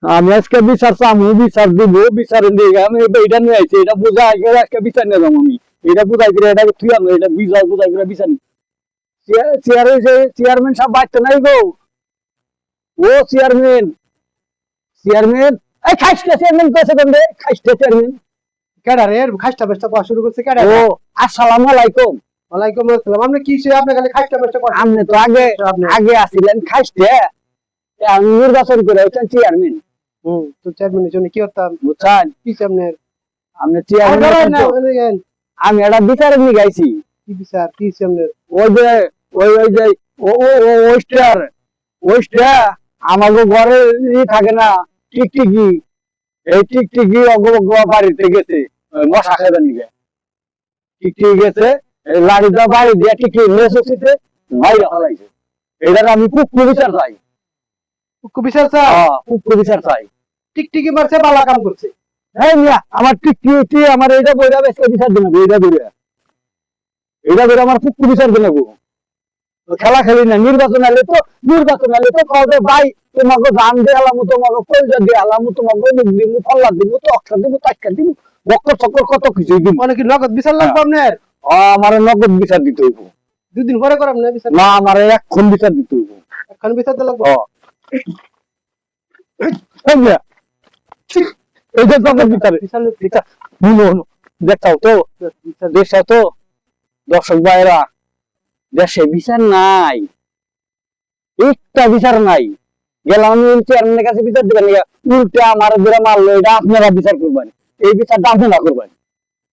আমি আজকে বিচার চামু, বিচার দিব, বিচার দিয়ে আমি এটা নিয়ে আইছি, এটা বুঝাই করে আজকে বিচার নিয়ে যাবো আমি। এটা বুঝাই করে এটা তুই আমি এটা বুঝাই করে বিচার নিই। চেয়ারম্যান সাহেব বাড়তে নাই গো। ও চেয়ারম্যান, চেয়ারম্যান, এই খাইস্টা চেয়ারম্যান কইছে কোন রে? খাইস্টা চেয়ারম্যান কেডা রে খাইস্টা বেস্টা করা শুরু করছে কেডা? ও আসসালামু আলাইকুম। ওয়ালাইকুম আসসালাম। আপনি কি সে আপনি খালি খাইস্টা বেস্টা করা? আপনি তো আগে আগে আসিলেন খাইস্টা, আমি নির্বাচন করে হচ্ছেন চেয়ারম্যান। তো চেয়ারম্যানের জন্য কি করতাম বুঝছেন? কি চেয়ারম্যান? আপনি চেয়ারম্যান, আমি একটা বিচার নিয়ে গাইছি। কি বিচার কি চেয়ারম্যান? ওই যে ওই যে ওইস্টার ওইস্টা আমাকে ঘরে থাকে না টিকটিকি, এই টিকটিকি বাড়িতে গেছে মশা খেতে নিয়ে টিকটিকি গেছে, লাড়িটা বাড়ি দিয়ে টিকটিকি নেসেছিতে বাইরে ফেলাইছে। এটার আমি কুকুর বিচার চাই। কুকু বিচার চাই? কুকুর বিচার চাই। টিকটিকি মারছে বালা কাম করছে। হ্যাঁ মিয়া, আমার টিকটিকি আমার এইটা বইটা বেশ বিচার দিন, এইটা ধরে আমার কুকুর বিচার দিন। খেলা খেলি না, নির্বাচন আলে তো কবে ভাই তোমাকে ধান দিয়ে আলাম, তোমাকে কলজা দিয়ে আলাম, তোমাকে মুখ দিব, ফল্লা দিব, তো অক্ষর দিব, টাক্কা দিব, বক্কর চক্কর কত কিছু দিব। মানে কি নগদ বিচার লাগবে আপনার? আমার নগদ বিচার দিতে হইব। দুদিন পরে করাম না বিচার? না, আমার এখন বিচার দিতে হইব। এখন বিচার দিতে লাগবে? এইটা তো বিচার বিচার দেখাও তো, দেশে তো দর্শক ভাইরা, দেশে বিচার নাই, একটা বিচার নাই। গেলাম চেয়ারম্যানের কাছে বিচার দিবেন, উল্টে আমার ধরে মারলো, এটা আপনারা বিচার করবেন, এই বিচারটা আপনারা করবেন।